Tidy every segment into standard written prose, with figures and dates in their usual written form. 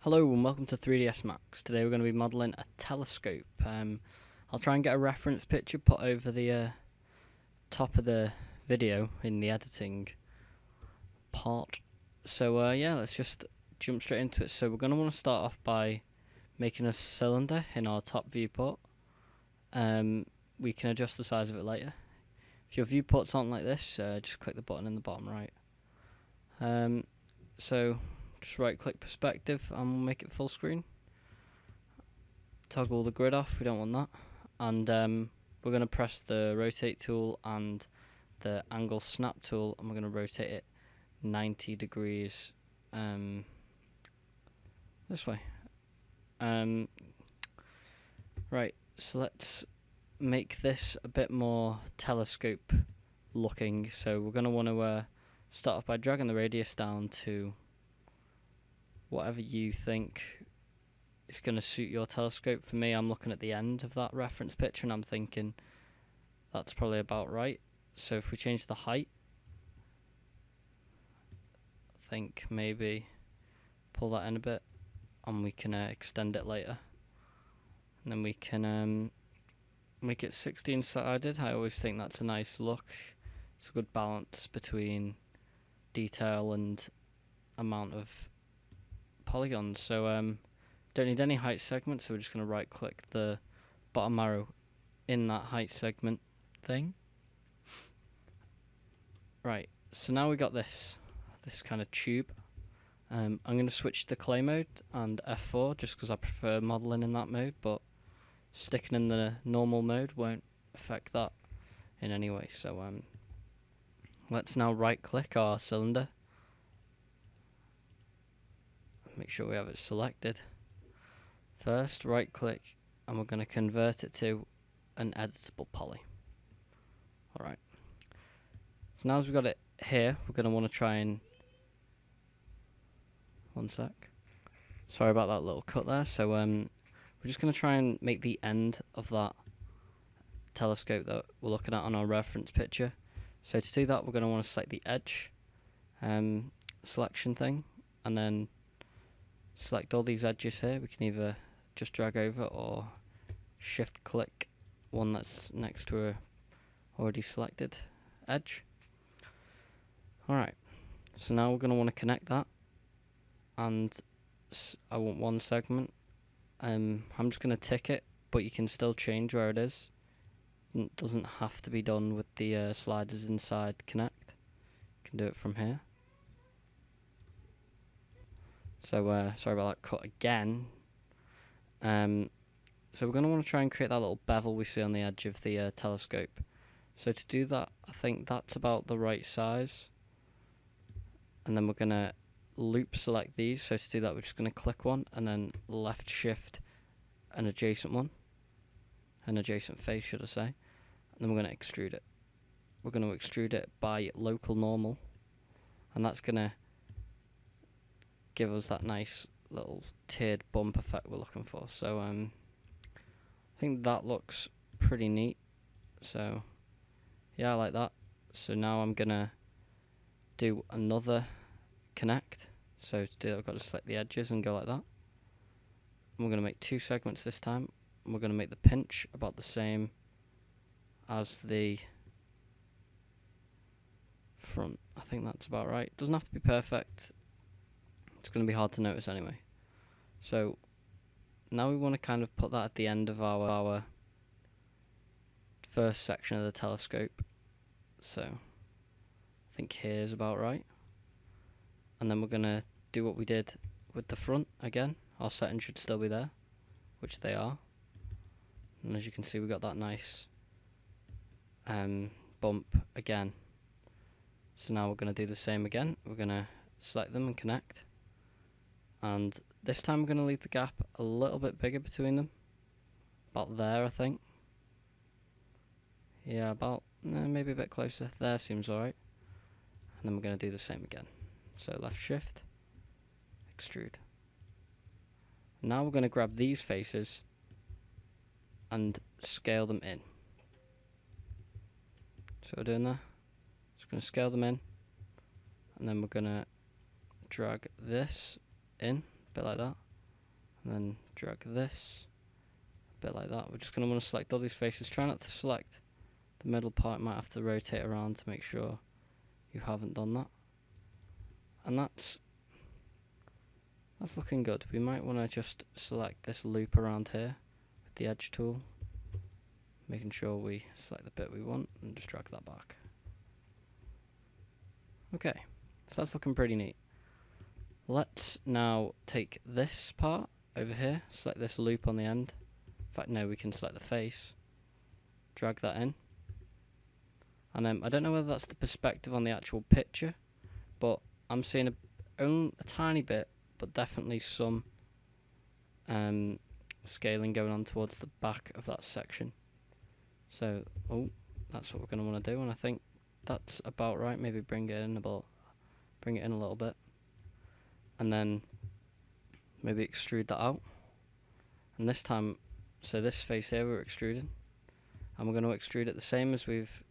Hello and welcome to 3ds Max. Today we're going to be modelling a telescope. I'll try and get a reference picture put over the top of the video in the editing part. So yeah, let's just jump straight into it. So we're going to want to start off by making a cylinder in our top viewport. We can adjust the size of it later. If your viewports aren't like this, just click the button in the bottom right. So just right click perspective and we'll make it full screen. Toggle the grid off, we don't want that. And we're going to press the rotate tool and the angle snap tool, and we're going to rotate it 90 degrees this way. Right, so let's make this a bit more telescope looking. So we're going to want to start off by dragging the radius down to whatever you think is going to suit your telescope. For me, I'm looking at the end of that reference picture and I'm thinking that's probably about right. So if we change the height, I think maybe pull that in a bit and we can extend it later. And then we can make it 16 sided. I always think that's a nice look. It's a good balance between detail and amount of polygons. So don't need any height segments, so we're just going to right click the bottom arrow in that height segment thing. Right, so now we got this kind of tube. I'm going to switch to clay mode and F4 just because I prefer modelling in that mode, but sticking in the normal mode won't affect that in any way. So let's now right click our cylinder. Make sure we have it selected. First, right click, and we're going to convert it to an editable poly. Alright. So now as we've got it here, we're going to want to try and... One sec. Sorry about that little cut there. So we're just going to try and make the end of that telescope that we're looking at on our reference picture. So to do that, we're going to want to select the edge selection thing, and then select all these edges here. We can either just drag over or shift click one that's next to a already selected edge. Alright, so now we're going to want to connect that, and I want one segment. I'm just going to tick it, but you can still change where it is. It doesn't have to be done with the sliders inside connect. You can do it from here. So sorry about that cut again. So we're going to want to try and create that little bevel we see on the edge of the telescope. So to do that, I think that's about the right size. And then we're going to loop select these. So to do that, we're just going to click one and then left shift an adjacent one. An adjacent face, should I say. And then we're going to extrude it. We're going to extrude it by local normal. And that's going to give us that nice little tiered bump effect we're looking for. So I think that looks pretty neat. So yeah, I like that. So now I'm gonna do another connect. So to do that, I've got to select the edges and go like that. And we're gonna make two segments this time. And we're gonna make the pinch about the same as the front. I think that's about right. Doesn't have to be perfect. It's going to be hard to notice anyway. So now we want to kind of put that at the end of our first section of the telescope. So I think here's about right. And then we're going to do what we did with the front again. Our settings should still be there, which they are. And as you can see, we got that nice bump again. So now we're going to do the same again. We're going to select them and connect. And this time we're going to leave the gap a little bit bigger between them. About there, I think. Yeah, about, maybe a bit closer. There seems alright. And then we're going to do the same again. So left shift, extrude. Now we're going to grab these faces and scale them in. So we're doing that. Just going to scale them in. And then we're going to drag this in, a bit like that. and then drag this a bit like that. We're just going to want to select all these faces. Try not to select the middle part. Might have to rotate around to make sure you haven't done that. And that's looking good. We might want to just select this loop around here with the edge tool, making sure we select the bit we want and just drag that back. Okay, so that's looking pretty neat. Let's now take this part over here, select this loop on the end. In fact, no, we can select the face, drag that in. And I don't know whether that's the perspective on the actual picture, but I'm seeing a tiny bit, but definitely some scaling going on towards the back of that section. So, that's what we're going to want to do, and I think that's about right. Maybe bring it in a little bit, and then maybe extrude that out. And this time, so this face here we're extruding, and we're going to extrude it the same as we've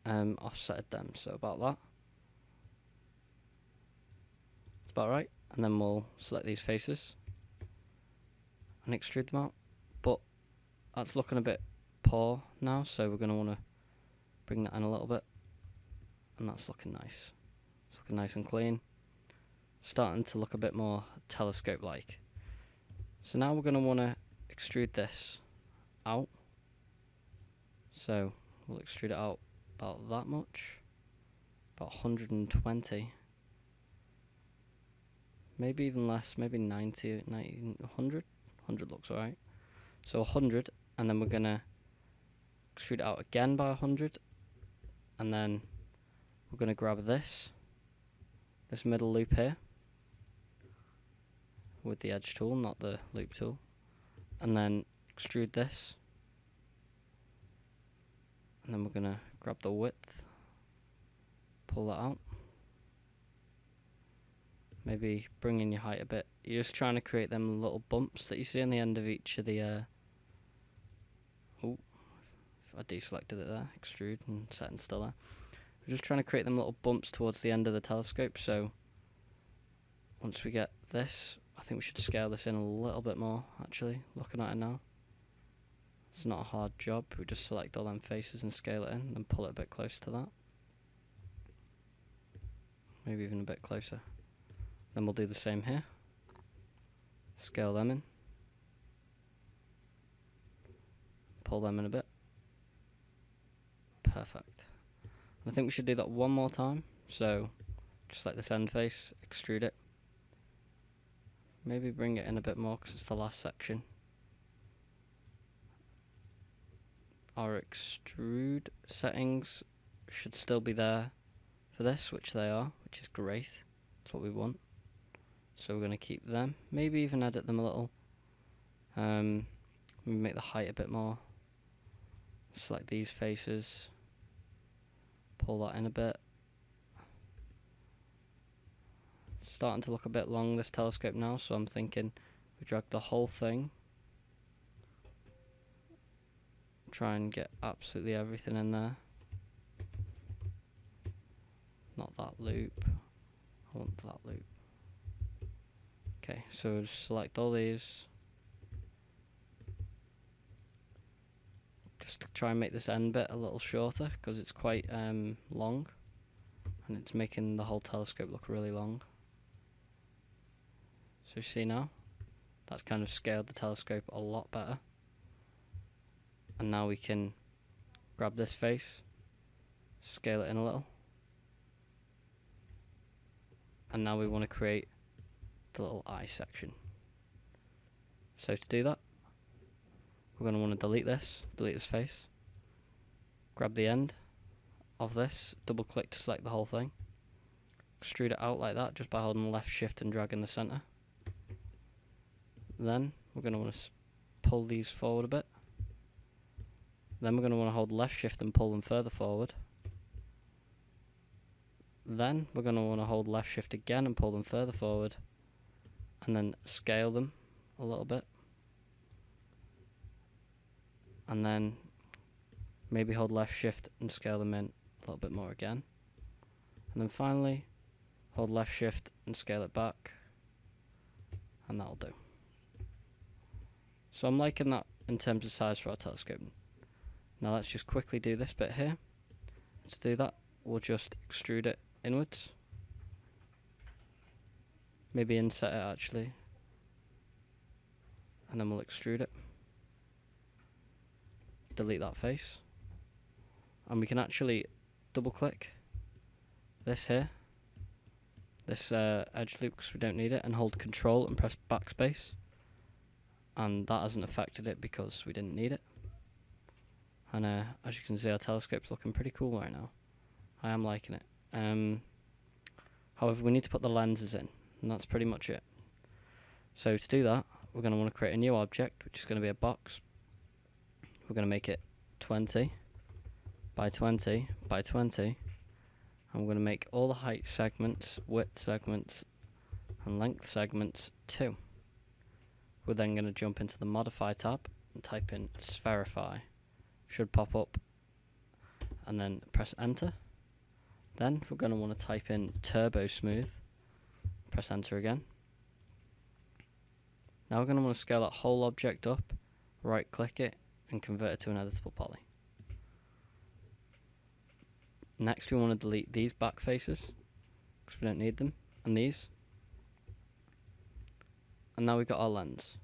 offsetted them. So about that. That's about right. And then we'll select these faces and extrude them out. But that's looking a bit poor now, so we're going to want to bring that in a little bit. And that's looking nice. It's looking nice and clean. Starting to look a bit more telescope-like. So now we're going to want to extrude this out. So we'll extrude it out about that much. About 120. Maybe even less, maybe 90, 100. 100 looks alright. So 100, and then we're going to extrude it out again by 100. And then we're going to grab this middle loop here with the edge tool, not the loop tool, and then extrude this. And then we're going to grab the width, pull that out. Maybe bring in your height a bit. You're just trying to create them little bumps that you see on the end of each of the I deselected it there, extrude and setting still there. We're just trying to create them little bumps towards the end of the telescope, so once we get this, I think we should scale this in a little bit more, actually, looking at it now. It's not a hard job, we just select all them faces and scale it in, and pull it a bit closer to that. Maybe even a bit closer. Then we'll do the same here. Scale them in. Pull them in a bit. Perfect. And I think we should do that one more time. So, just like this end face, extrude it. Maybe bring it in a bit more because it's the last section. Our extrude settings should still be there for this, which they are, which is great. That's what we want. So we're going to keep them. Maybe even edit them a little. Maybe make the height a bit more. Select these faces. Pull that in a bit. It's starting to look a bit long, this telescope now, so I'm thinking we drag the whole thing. Try and get absolutely everything in there. Not that loop. I want that loop. Okay, so just select all these. Just to try and make this end bit a little shorter because it's quite long, and it's making the whole telescope look really long. So you see now, that's kind of scaled the telescope a lot better. And now we can grab this face, scale it in a little. And now we want to create the little eye section. So to do that, we're going to want to delete this face, grab the end of this, double click to select the whole thing, extrude it out like that just by holding left shift and dragging the center. Then we're going to want to pull these forward a bit. Then we're going to want to hold left shift and pull them further forward. Then we're going to want to hold left shift again and pull them further forward, and then scale them a little bit. And then maybe hold left shift and scale them in a little bit more again. And then finally hold left shift and scale it back, and that'll do. So I'm liking that in terms of size for our telescope. Now let's just quickly do this bit here. To do that, we'll just extrude it inwards. Maybe inset it actually. And then we'll extrude it. Delete that face. And we can actually double click this here. This edge loop, because we don't need it, and hold Control and press backspace. And that hasn't affected it because we didn't need it. And as you can see, our telescope's looking pretty cool right now. I am liking it. However, we need to put the lenses in, and that's pretty much it. So to do that, we're going to want to create a new object, which is going to be a box. We're going to make it 20 by 20 by 20. And we're going to make all the height segments, width segments, and length segments 2. We're then going to jump into the Modify tab and type in Spherify. Should pop up, and then press Enter. Then we're going to want to type in Turbo Smooth. Press Enter again. Now we're going to want to scale that whole object up, right click it, and convert it to an editable poly. Next we want to delete these back faces, because we don't need them, and these. And now we've got our lens.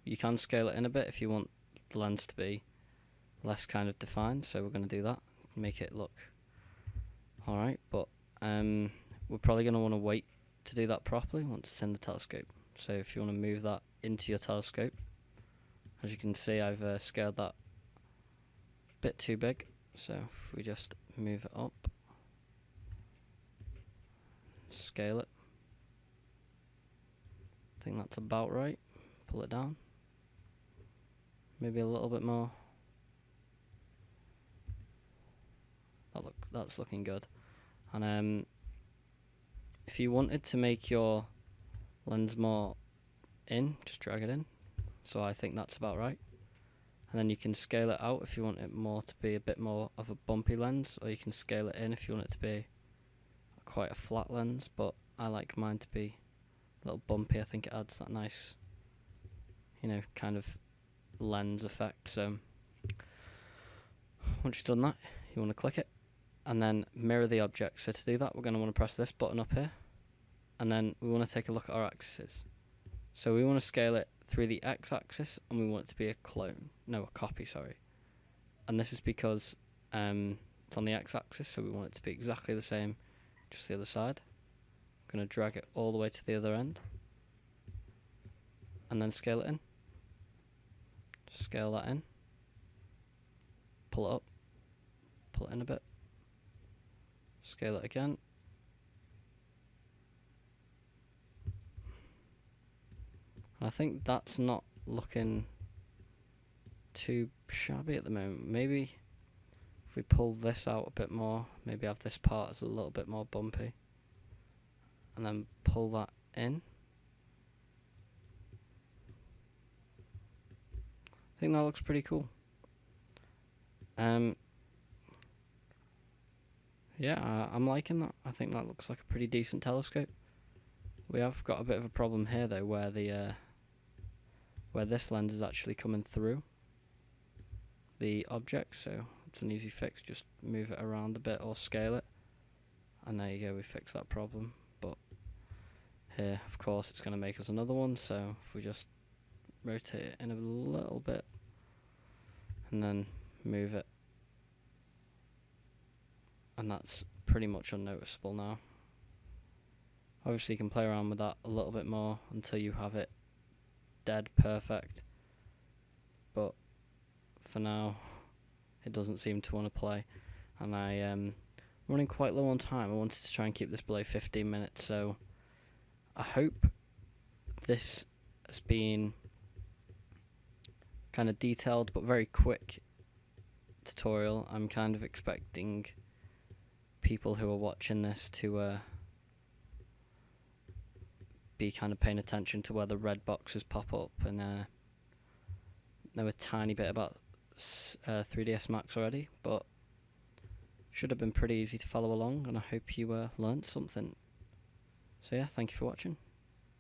You can scale it in a bit if you want the lens to be less kind of defined, so we're going to do that, make it look alright, but we're probably going to want to wait to do that properly once it's in the telescope. So if you want to move that into your telescope, as you can see I've scaled that a bit too big, so if we just move it up, scale it, I think that's about right, pull it down, maybe a little bit more. That's looking good. And if you wanted to make your lens more in, just drag it in. So I think that's about right. And then you can scale it out if you want it more to be a bit more of a bumpy lens, or you can scale it in if you want it to be quite a flat lens, but I like mine to be a little bumpy. I think it adds that nice, kind of lens effect. So once you've done that, you want to click it and then mirror the object. So to do that, we're going to want to press this button up here, and then we want to take a look at our axes. So we want to scale it through the x-axis, and we want it to be a copy, sorry. And this is because it's on the x-axis, so we want it to be exactly the same, just the other side. I'm going to drag it all the way to the other end, and then scale it in. Scale that in. Pull it up. Pull it in a bit. Scale it again. And I think that's not looking too shabby at the moment. Maybe if we pull this out a bit more, maybe have this part as a little bit more bumpy, and then pull that in. I think that looks pretty cool. Yeah, I'm liking that. I think that looks like a pretty decent telescope. We have got a bit of a problem here though, where this lens is actually coming through the object, so it's an easy fix. Just move it around a bit or scale it, and there you go, we fixed that problem. But here, of course, it's going to make us another one, so if we just rotate it in a little bit and then move it, and that's pretty much unnoticeable now. Obviously you can play around with that a little bit more until you have it dead perfect, but for now it doesn't seem to want to play, and I am running quite low on time. I wanted to try and keep this below 15 minutes, so I hope this has been kind of detailed but very quick tutorial. I'm kind of expecting people who are watching this to be kind of paying attention to where the red boxes pop up, and know a tiny bit about 3ds Max already, but should have been pretty easy to follow along, and I hope you learned something. So yeah, thank you for watching.